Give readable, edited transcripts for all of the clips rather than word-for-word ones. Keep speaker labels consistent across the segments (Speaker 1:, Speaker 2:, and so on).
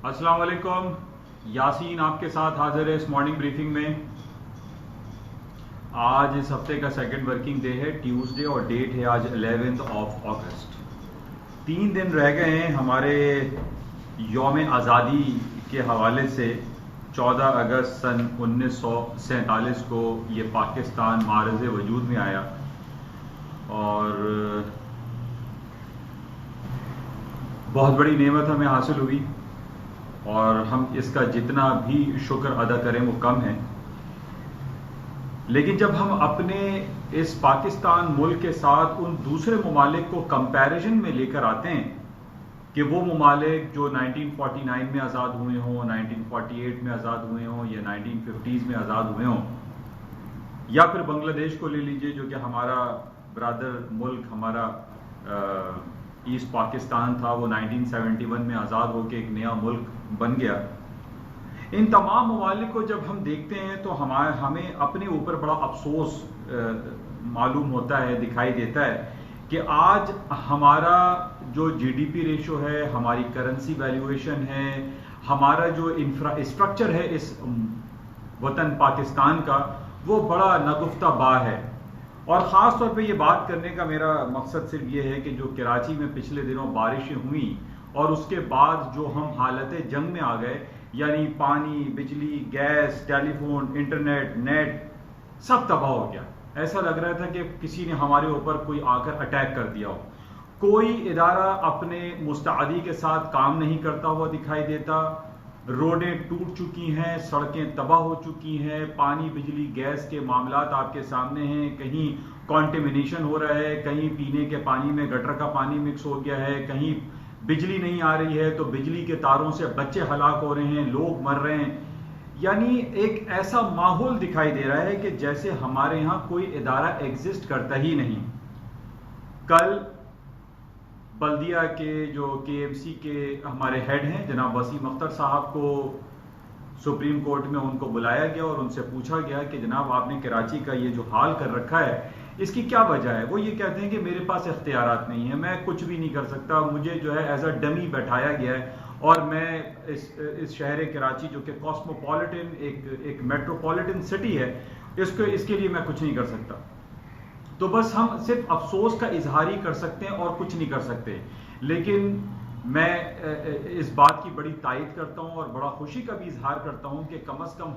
Speaker 1: अस्सलाम वालेकुम। यासीन आपके साथ हाजिर है इस मॉर्निंग ब्रीफिंग में। आज इस हफ्ते का सेकंड वर्किंग डे है, ट्यूसडे, और डेट है आज 11 अगस्त। 3 दिन रह गए हैं हमारे यौम आज़ादी के हवाले से। 14 अगस्त सन 1947 को ये पाकिस्तान मारज़ वजूद में आया और बहुत बड़ी नेमत हमें हासिल हुई और हम इसका जितना भी शुक्र अदा करें वो कम है। लेकिन जब हम अपने इस पाकिस्तान मुल्क के साथ उन दूसरे ममालिक को कंपैरिजन में लेकर आते हैं कि वो ममालिक जो 1949 में आज़ाद हुए हों, 1948 में आज़ाद हुए हों या 1950s में आज़ाद हुए हों, या फिर बांग्लादेश को ले लीजिए जो कि हमारा ब्रदर मुल्क, हमारा ईस्ट पाकिस्तान था, वो 1971 में आज़ाद होकर एक नया मुल्क बन गया। इन तमाम ममालिक को जब हम देखते हैं तो हमें अपने ऊपर बड़ा अफसोस मालूम होता है, दिखाई देता है कि आज हमारा जो जीडीपी रेशो है, हमारी करेंसी वैल्यूएशन है, हमारा जो इंफ्रास्ट्रक्चर है इस वतन पाकिस्तान का, वो बड़ा नगुफ्ता बा है। और ख़ास तौर पे ये बात करने का मेरा मकसद सिर्फ ये है कि जो कराची में पिछले दिनों बारिशें हुई और उसके बाद जो हम हालत जंग में आ गए, यानी पानी, बिजली, गैस, टेलीफोन, इंटरनेट, नेट सब तबाह हो गया। ऐसा लग रहा था कि किसी ने हमारे ऊपर कोई आकर अटैक कर दिया हो। कोई इदारा अपने मुस्तैदी के साथ काम नहीं करता हुआ दिखाई देता। रोडें टूट चुकी हैं, सड़कें तबाह हो चुकी हैं, पानी, बिजली, गैस के मामलात आपके सामने हैं। कहीं कॉन्टेमिनेशन हो रहा है, कहीं पीने के पानी में गटर का पानी मिक्स हो गया है, कहीं बिजली नहीं आ रही है तो बिजली के तारों से बच्चे हलाक हो रहे हैं, लोग मर रहे हैं। यानी एक ऐसा माहौल दिखाई दे रहा है कि जैसे हमारे यहाँ कोई इदारा एग्जिस्ट करता ही नहीं। कल बल्दिया के जो केएमसी के हमारे हेड हैं जनाब वसीम अख्तर साहब को सुप्रीम कोर्ट में उनको बुलाया गया और उनसे पूछा गया कि जनाब आपने कराची का ये जो हाल कर रखा है इसकी क्या वजह है। वो ये कहते हैं कि मेरे पास इख्तियारात नहीं है, मैं कुछ भी नहीं कर सकता, मुझे जो है एज अ डमी बैठाया गया है और मैं इस शहर कराची जो कि कॉस्मोपॉलिटन एक मेट्रोपॉलिटन सिटी है, इसके लिए मैं कुछ नहीं कर सकता। तो बस हम सिर्फ अफसोस का इजहार ही कर सकते हैं और कुछ नहीं कर सकते। लेकिन मैं इस बात की बड़ी तायद करता हूं और बड़ा खुशी का भी इजहार करता हूं कि कम से कम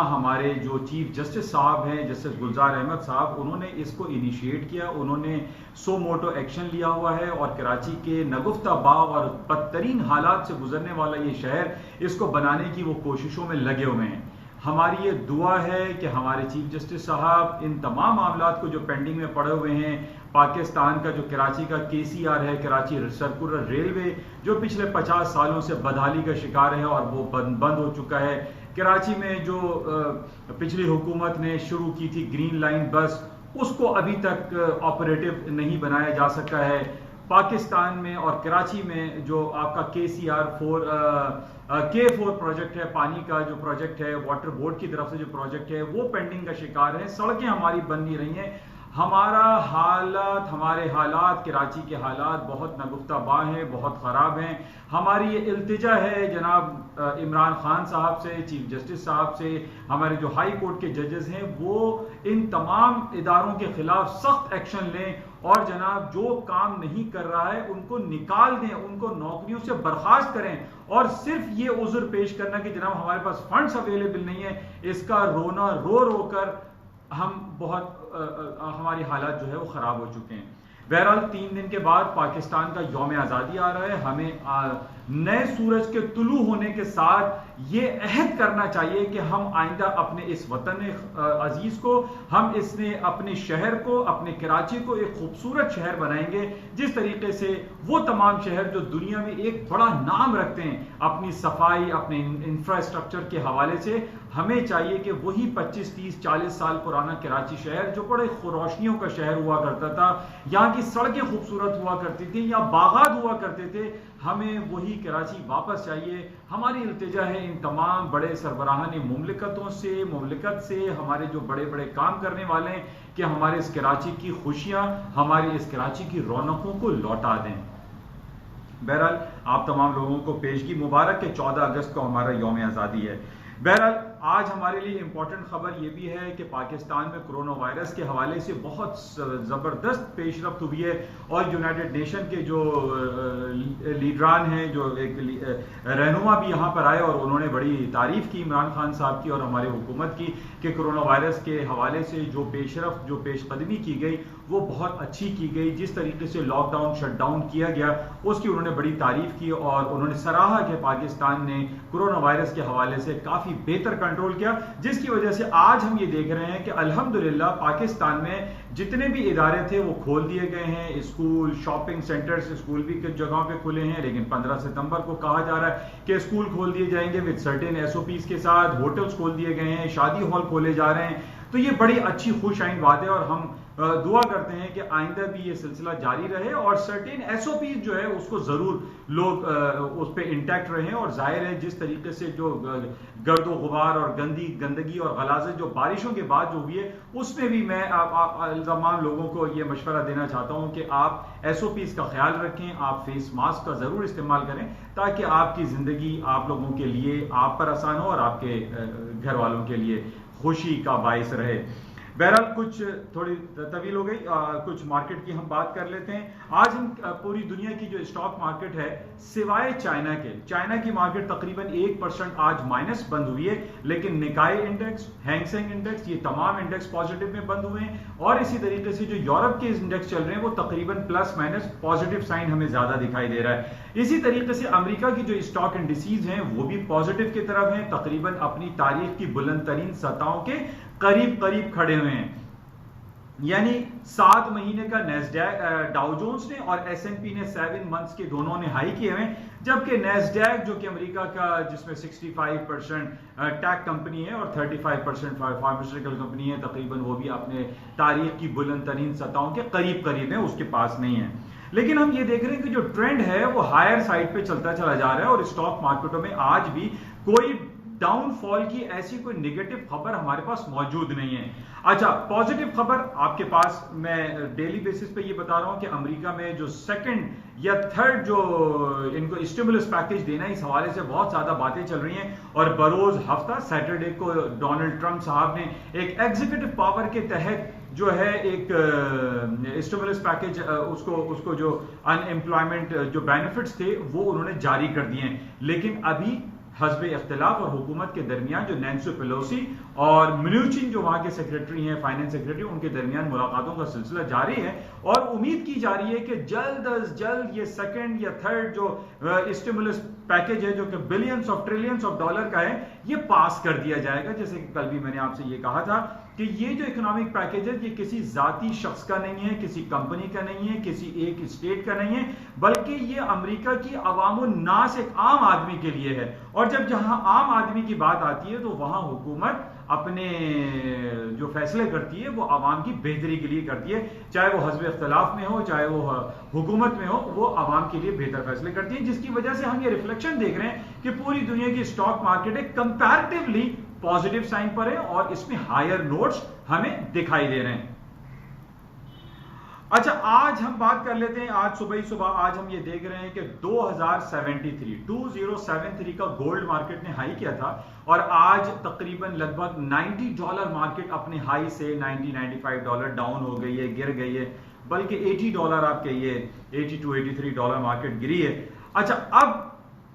Speaker 1: हमारे जो चीफ जस्टिस साहब हैं, जस्टिस गुलजार अहमद साहब, उन्होंने इसको इनिशिएट किया, उन्होंने सो मोटो एक्शन लिया हुआ है और कराची के नगुफ्ता बा और बदतरीन हालात से गुजरने वाला ये शहर, इसको बनाने की वो कोशिशों में लगे हुए हैं। हमारी ये दुआ है कि हमारे चीफ जस्टिस साहब इन तमाम मामलात को जो पेंडिंग में पड़े हुए हैं, पाकिस्तान का जो कराची का केसीआर है, कराची सर्कुलर रेलवे, जो पिछले 50 सालों से बदहाली का शिकार है और वो बंद हो चुका है। कराची में जो पिछली हुकूमत ने शुरू की थी ग्रीन लाइन बस, उसको अभी तक ऑपरेटिव नहीं बनाया जा सका है। पाकिस्तान में और कराची में जो आपका K4 प्रोजेक्ट है, पानी का जो प्रोजेक्ट है, वाटर बोर्ड की तरफ से जो प्रोजेक्ट है, वो पेंडिंग का शिकार है। सड़कें हमारी बन नहीं रही हैं। हमारे हालात, कराची के हालात बहुत नगुफ्ता बा हैं, बहुत ख़राब हैं। हमारी ये इल्तिजा है जनाब इमरान खान साहब से, चीफ जस्टिस साहब से, हमारे जो हाई कोर्ट के जजेस हैं, वो इन तमाम इदारों के खिलाफ सख्त एक्शन लें और जनाब जो काम नहीं कर रहा है उनको निकाल दें, उनको नौकरियों से बर्खास्त करें। और सिर्फ ये उज़्र पेश करना कि जनाब हमारे पास फंड्स अवेलेबल नहीं है, इसका रोना रो रो कर हमारी हालात जो है वो ख़राब हो चुके हैं। बहरहाल 3 दिन के बाद पाकिस्तान का यौम आज़ादी आ रहा है। हमें नए सूरज के तुलू होने के साथ ये अहद करना चाहिए कि हम आइंदा अपने इस वतन अजीज को, हम इसने अपने शहर को, अपने कराची को एक खूबसूरत शहर बनाएंगे, जिस तरीके से वो तमाम शहर जो दुनिया में एक बड़ा नाम रखते हैं अपनी सफाई, अपने इंफ्रास्ट्रक्चर के हवाले से। हमें चाहिए कि वही 25, 30, 40 साल पुराना कराची शहर जो बड़े रोशनियों का शहर हुआ करता था, यहाँ की सड़कें खूबसूरत हुआ करती थी, यहाँ बागात हुआ करते थे, हमें वही कराची वापस चाहिए। हमारी इल्तिजा है इन तमाम बड़े सरबराहान मुमलिकत से, हमारे जो बड़े बड़े काम करने वाले हैं, कि हमारे इस कराची की खुशियाँ, हमारे इस कराची की रौनकों को लौटा दें। बहरहाल आप तमाम लोगों को पेशगी मुबारक के 14 अगस्त को हमारा यौम आज़ादी है। बहरहाल आज हमारे लिए इंपॉर्टेंट खबर यह भी है कि पाकिस्तान में कोरोना वायरस के हवाले से बहुत ज़बरदस्त पेशरफ्त हुई है और यूनाइटेड नेशन के जो लीडरान हैं, जो एक रहनुमा भी यहाँ पर आए और उन्होंने बड़ी तारीफ की इमरान खान साहब की और हमारे हुकूमत की कि कोरोना वायरस के हवाले से जो पेशरफ्त, जो पेशकदमी की गई वो बहुत अच्छी की गई। जिस तरीके से लॉकडाउन शटडाउन किया गया उसकी उन्होंने बड़ी तारीफ की और उन्होंने सराहा कि पाकिस्तान ने कोरोना वायरस के हवाले से काफ़ी बेहतर कंट्रोल किया, जिसकी वजह से आज हम ये देख रहे हैं कि अल्हम्दुलिल्लाह पाकिस्तान में जितने भी इदारे थे वो खोल दिए गए हैं। स्कूल, शॉपिंग सेंटर्स, स्कूल भी कुछ जगहों पे खुले हैं, लेकिन 15 सितंबर को कहा जा रहा है कि स्कूल खोल दिए जाएंगे विद सर्टेन SOPs के साथ। होटल्स खोल दिए गए हैं, शादी हॉल खोले जा रहे हैं। तो ये बड़ी अच्छी खुश आइन बात है और हम दुआ करते हैं कि आइंदा भी ये सिलसिला जारी रहे और सर्टेन SOPs जो है उसको जरूर लोग उस पर इंटैक्ट रहें। और जाहिर है जिस तरीके से जो गर्द गुबार और गंदगी और गलाजत जो बारिशों के बाद जो हुई है उसमें भी मैं तमाम लोगों को ये मशवरा देना चाहता हूं कि आप SOPs का ख्याल रखें, आप फेस मास्क का जरूर इस्तेमाल करें ताकि आपकी जिंदगी आप लोगों के लिए आप पर आसान हो और आपके घर वालों के लिए खुशी का बायस रहे। बहरहाल कुछ थोड़ी तवील हो गई, कुछ मार्केट की हम बात कर लेते हैं। आज हम पूरी दुनिया की जो स्टॉक मार्केट है सिवाय चाइना के, चाइना की मार्केट तकरीबन 1% आज माइनस बंद हुई है, लेकिन निकाय इंडेक्स, हैंगसेंग इंडेक्स, ये तमाम इंडेक्स पॉजिटिव में बंद हुए हैं। और इसी तरीके से जो यूरोप के इंडेक्स चल रहे हैं वो तकरीबन प्लस माइनस पॉजिटिव साइन हमें ज्यादा दिखाई दे रहा है। इसी तरीके से अमेरिका की जो स्टॉक इंडिसेज हैं वो भी पॉजिटिव की तरफ हैं, तकरीबन अपनी तारीख की बुलंद तरीन सतहों के करीब करीब खड़े हुए हैं। यानी 7 महीने का नैस्डैक, डाउ जोन्स ने और S&P ने 7 मंथ्स के दोनों ने हाई किए हुए, जबकि नैस्डैक जो कि अमेरिका का जिसमें 65% टेक कंपनी है और 35% फार्मास्यूटिकल कंपनी है, तकरीबन वो भी अपने तारीख की बुलंद तरीन सतहों के करीब करीब है, उसके पास नहीं है। लेकिन हम ये देख रहे हैं कि जो ट्रेंड है वो हायर साइड पे चलता चला जा रहा है और स्टॉक मार्केटों में आज भी कोई डाउनफॉल की ऐसी कोई नेगेटिव खबर हमारे पास मौजूद नहीं है। अच्छा, पॉजिटिव खबर आपके पास मैं डेली बेसिस पे ये बता रहा हूं कि अमेरिका में जो सेकंड या थर्ड जो इनको स्टिमुलस पैकेज देना है, इस हवाले से बहुत ज्यादा बातें चल रही हैं और बरोज हफ्ता सैटरडे को डोनाल्ड ट्रंप साहब ने एक एग्जीक्यूटिव पावर के तहत जो है एक स्टिमुलस पैकेज उसको जो अनएम्प्लॉयमेंट जो बेनिफिट्स थे वो उन्होंने जारी कर दिए हैं। लेकिन अभी हस्ब इख्तिलाफ और हुकूमत के दरमियान जो नैंसी पेलोसी और म्यूचिन जो वहां के सेक्रेटरी हैं, फाइनेंस सेक्रेटरी, उनके दरमियान मुलाकातों का सिलसिला जारी है और उम्मीद की जा रही है कि जल्द अज जल्द ये सेकंड या थर्ड जो स्टिमुलस पैकेज है जो कि billions of trillions of dollar का है ये पास कर दिया जाएगा। जैसे कि कल भी मैंने आपसे ये कहा था कि ये जो इकोनॉमिक पैकेज है ये किसी जाती शख्स का नहीं है, किसी कंपनी का नहीं है, किसी एक स्टेट का नहीं है, बल्कि ये अमेरिका की अवामुन नास एक आम आदमी के लिए है। और जब जहां आम आदमी की बात आती है तो वहां हुकूमत अपने जो फैसले करती है वो आवाम की बेहतरी के लिए करती है, चाहे वो हस्ब इख्तिलाफ में हो चाहे वो हुकूमत में हो, वो आवाम के लिए बेहतर फैसले करती है। जिसकी वजह से हम ये रिफ्लेक्शन देख रहे हैं कि पूरी दुनिया की स्टॉक मार्केट एक कंपैरेटिवली पॉजिटिव साइन पर है और इसमें हायर नोट्स हमें दिखाई दे रहे हैं। अच्छा, आज हम बात कर लेते हैं, आज सुबह ही सुबह आज हम ये देख रहे हैं कि 2073 का गोल्ड मार्केट ने हाई किया था और आज तकरीबन लगभग $90 मार्केट अपने हाई से $90-95 डाउन हो गई है, गिर गई है, बल्कि $80 आप कहिए, $82-83 मार्केट गिरी है। अच्छा, अब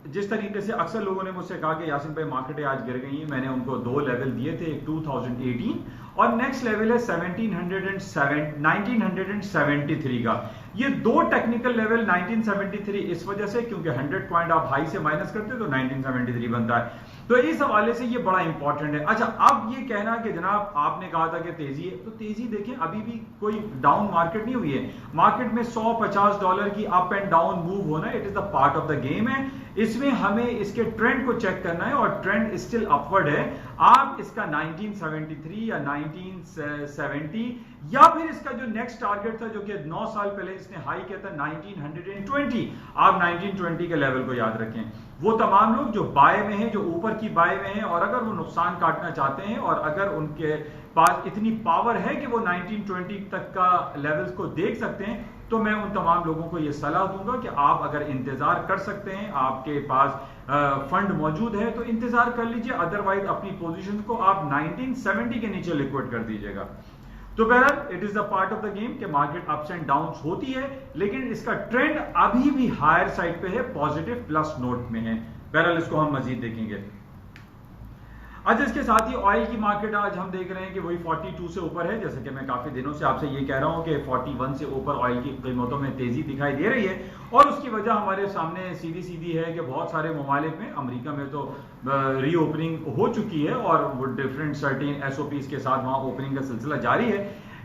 Speaker 1: जिस तरीके से अक्सर लोगों ने मुझसे कहा कि यासिन भाई मार्केटें आज गिर गई हैं, मैंने उनको 2 लेवल दिए थे, एक 2018 और नेक्स्ट लेवल है 1973 का। ये 2 टेक्निकल लेवल 1973 इस वजह से क्योंकि 100 पॉइंट आप हाई से माइनस करते हो तो 1973 बनता है, तो इस हवाले से ये बड़ा इंपॉर्टेंट है। अच्छा, अब ये कहना कि जनाब आपने कहा था कि तेजी है, तो तेजी देखें अभी भी कोई डाउन मार्केट नहीं हुई है। मार्केट में $100-50 की अप एंड डाउन मूव होना it is the part of the game है। इसमें हमें इसके ट्रेंड को चेक करना है और ट्रेंड स्टिल अपवर्ड है। आप इसका 1973 या 1970 या फिर इसका जो नेक्स्ट टारगेट था जो कि 9 साल पहले इसने हाई किया था 1920, आप 1920 के लेवल को याद रखें। वो तमाम लोग जो बाय में हैं, जो ऊपर की बाय में हैं और अगर वो नुकसान काटना चाहते हैं और अगर उनके पास इतनी पावर है कि वो 1920 तक का लेवल्स को देख सकते हैं तो मैं उन तमाम लोगों को यह सलाह दूंगा कि आप अगर इंतजार कर सकते हैं, आपके पास फंड मौजूद है तो इंतजार कर लीजिए, अदरवाइज अपनी पोजीशन को आप 1970 के नीचे लिक्विड कर दीजिएगा। तो बहरहाल it is the part of the game कि मार्केट अप्स एंड डाउन्स होती है, लेकिन इसका ट्रेंड अभी भी हायर साइड पे है, पॉजिटिव प्लस नोट में है। बहरहाल इसको हम मजीद देखेंगे। अच्छा, इसके साथ ही ऑयल की मार्केट आज हम देख रहे हैं कि वही 42 से ऊपर है, जैसे कि मैं काफी दिनों से आपसे ये कह रहा हूं कि 41 से ऊपर ऑयल की कीमतों में तेजी दिखाई दे रही है, और उसकी वजह हमारे सामने सीधी सीधी है कि बहुत सारे ममालिक में, अमेरिका में तो रीओपनिंग हो चुकी है और वो डिफरेंट सर्टेन एसओपीज के साथ वहां ओपनिंग का सिलसिला जारी है,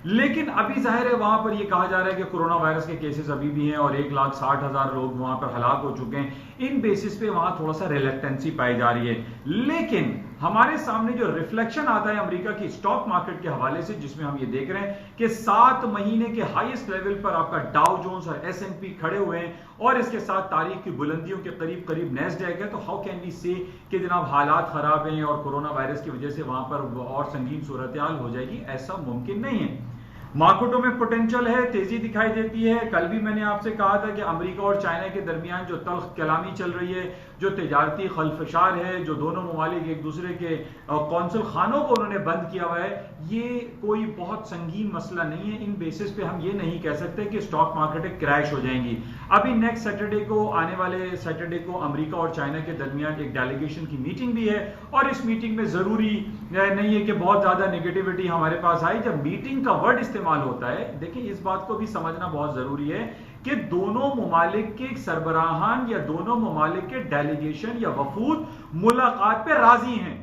Speaker 1: लेकिन अभी जाहिर है वहां पर यह कहा जा रहा है कि कोरोना वायरस के केसेस अभी भी हैं और 1,60,000 लोग वहां पर हलाक हो चुके हैं। इन बेसिस पे वहां थोड़ा सा रिलेक्टेंसी पाई जा रही है, लेकिन हमारे सामने जो रिफ्लेक्शन आता है अमेरिका की स्टॉक मार्केट के हवाले से, जिसमें हम ये देख रहे हैं कि 7 महीने के हाईएस्ट लेवल पर आपका डाउ जोन्स और S&P खड़े हुए हैं, और इसके साथ तारीख की बुलंदियों के करीब करीब नैस्डैक है। तो हाउ कैन वी से कि जनाब हालात खराब हैं और कोरोना वायरस की वजह से वहां पर और संगीन सूरत हाल हो जाएगी, ऐसा मुमकिन नहीं है। मार्केटों में पोटेंशियल है, तेजी दिखाई देती है। कल भी मैंने आपसे कहा था कि अमेरिका और चाइना के दरमियान जो तल्ख कलामी चल रही है, जो तिजारती खलफशार है, जो दोनों ममालिक एक दूसरे के कौंसल खानों को उन्होंने बंद किया हुआ है, ये कोई बहुत संगीन मसला नहीं है। इन बेसिस पे हम ये नहीं कह सकते कि स्टॉक मार्केटें क्रैश हो जाएंगी। अभी नेक्स्ट सैटरडे को, आने वाले सैटरडे को अमेरिका और चाइना के दरमियान एक डेलीगेशन की मीटिंग भी है, और इस मीटिंग में जरूरी नहीं है कि बहुत ज्यादा नेगेटिविटी हमारे पास आई। जब मीटिंग का वर्ड इस्तेमाल होता है, देखिए इस बात को भी समझना बहुत जरूरी है कि दोनों ममालिक के सरबराहान या दोनों ममालिक के डेलीगेशन या वफूद मुलाकात पे राजी हैं।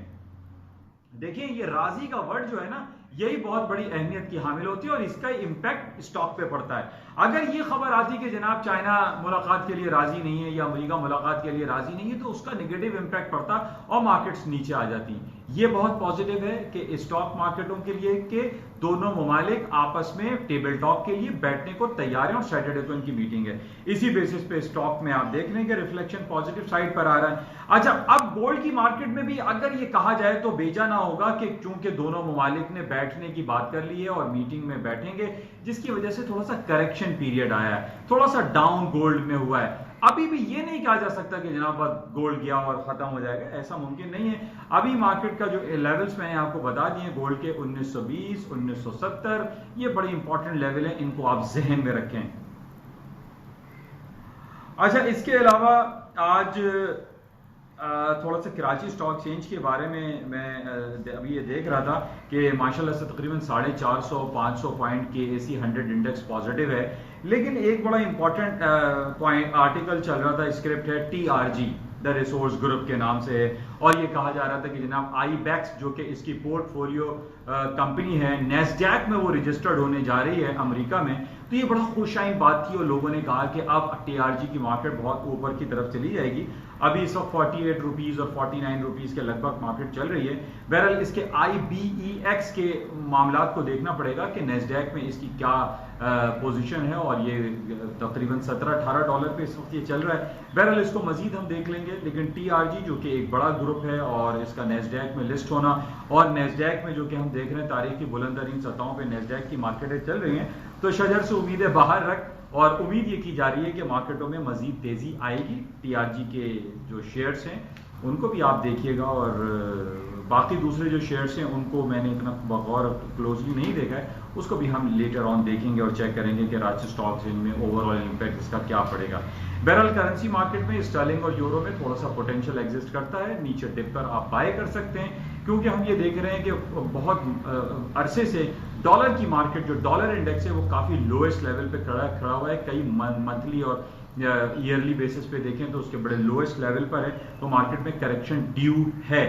Speaker 1: देखिए ये राजी का वर्ड जो है ना, यही बहुत बड़ी अहमियत की हामिल होती है और इसका इंपैक्ट स्टॉक पे पड़ता है। अगर ये खबर आती कि जनाब चाइना मुलाकात के लिए राजी नहीं है या अमेरिका मुलाकात के लिए राजी नहीं है, तो उसका नेगेटिव इंपैक्ट पड़ता और मार्केट्स नीचे आ जाती। ये बहुत पॉजिटिव है कि स्टॉक मार्केटों के लिए कि दोनों ममालिक आपस में टेबल टॉक के लिए बैठने को तैयार हैं और सैटरडे को इनकी मीटिंग है। इसी बेसिस पे स्टॉक में आप देख रहे हैं कि रिफ्लेक्शन पॉजिटिव साइड पर आ रहा है। अच्छा, अब गोल्ड की मार्केट में भी अगर ये कहा जाए तो बेजा ना होगा कि चूंकि दोनों ममालिक ने बैठने की बात कर ली है और मीटिंग में बैठेंगे, जिसकी वजह से थोड़ा सा करेक्शन पीरियड आया है, थोड़ा सा डाउन गोल्ड में हुआ है। अभी भी ये नहीं कहा जा सकता कि जनाब गोल्ड गया और खत्म हो जाएगा, ऐसा मुमकिन नहीं है। अभी मार्केट का जो लेवल्स मैंने आपको बता दिए गोल्ड के 1920, 1970, ये बड़ी इंपॉर्टेंट लेवल है, इनको आप जहन में रखें। अच्छा, इसके अलावा आज थोड़ा सा कराची स्टॉक एक्सचेंज के बारे में मैं अभी ये देख रहा था कि माशाल्लाह से तकरीबन 450-500 पॉइंट के एसी 100 इंडेक्स पॉजिटिव है, लेकिन एक बड़ा इंपॉर्टेंट पॉइंट आर्टिकल चल रहा था, स्क्रिप्ट है TRG द रिसोर्स ग्रुप के नाम से है, और ये कहा जा रहा था कि जनाब IBEX जो कि इसकी पोर्टफोलियो कंपनी है, नैस्डैक में वो रजिस्टर्ड होने जा रही है अमेरिका में। तो ये बड़ा खुशाइन बात थी और लोगों ने कहा कि अब TRG की मार्केट बहुत ऊपर की तरफ चली जाएगी। अभी इस वक्त 48 रुपीज और 49 रुपीज के लगभग मार्केट चल रही है। बहरहाल इसके IBEX के मामला को देखना पड़ेगा कि नैस्डैक में इसकी क्या पोजीशन है, और ये तकरीबन $17-18 पे इस वक्त ये चल रहा है। बहरहाल इसको मजीद हम देख लेंगे, लेकिन TRG जो कि एक बड़ा ग्रुप है और इसका नैस्डैक में लिस्ट होना, और नैस्डैक में जो कि हम देख रहे हैं तारीख की बुलंद तरीन सतहों पर नैस्डैक की मार्केटें चल रही हैं, तो शजर से उम्मीदें बाहर रख, और उम्मीद ये की जा रही है कि मार्केटों में मजीद तेजी आएगी। TRG के जो शेयर्स हैं उनको भी आप देखिएगा, और बाकी दूसरे जो शेयर्स हैं उनको मैंने इतना बगौर क्लोजली नहीं देखा है, उसको भी हम लेटर ऑन देखेंगे और चेक करेंगे कि राज्य स्टॉक एक्सचेंज में ओवरऑल इंपैक्ट इसका क्या पड़ेगा। बहरहाल करेंसी मार्केट में स्टर्लिंग और यूरो में थोड़ा सा पोटेंशियल एग्जिस्ट करता है, नीचे डिप पर आप बाय कर सकते हैं, क्योंकि हम ये देख रहे हैं कि बहुत अरसे से डॉलर की मार्केट, जो डॉलर इंडेक्स है, वो काफी लोएस्ट लेवल पे खड़ा हुआ है। कई मंथली और ईयरली बेसिस पे देखें तो उसके बड़े लोएस्ट लेवल पर है, तो मार्केट में करेक्शन ड्यू है,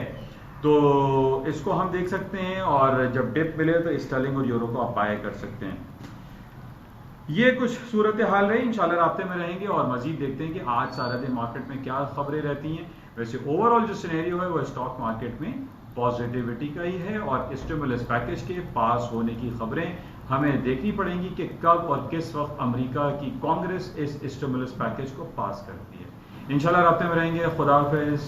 Speaker 1: तो इसको हम देख सकते हैं, और जब डिप मिले तो स्टर्लिंग और यूरो को आप बाय कर सकते हैं। ये कुछ सूरत हाल रही, इंशाल्लाह राब्ते में रहेंगे और मजीद देखते हैं कि आज सारा दिन मार्केट में क्या खबरें रहती हैं। वैसे ओवरऑल जो सिनेरियो है वो स्टॉक मार्केट में पॉजिटिविटी का ही है, और स्टिमुलस पैकेज के पास होने की खबरें हमें देखनी पड़ेंगी कि कब और किस वक्त अमेरिका की कांग्रेस इस स्टिमुलस पैकेज को पास करती है। इंशाल्लाह राब्ते में रहेंगे। खुदा हाफिज़।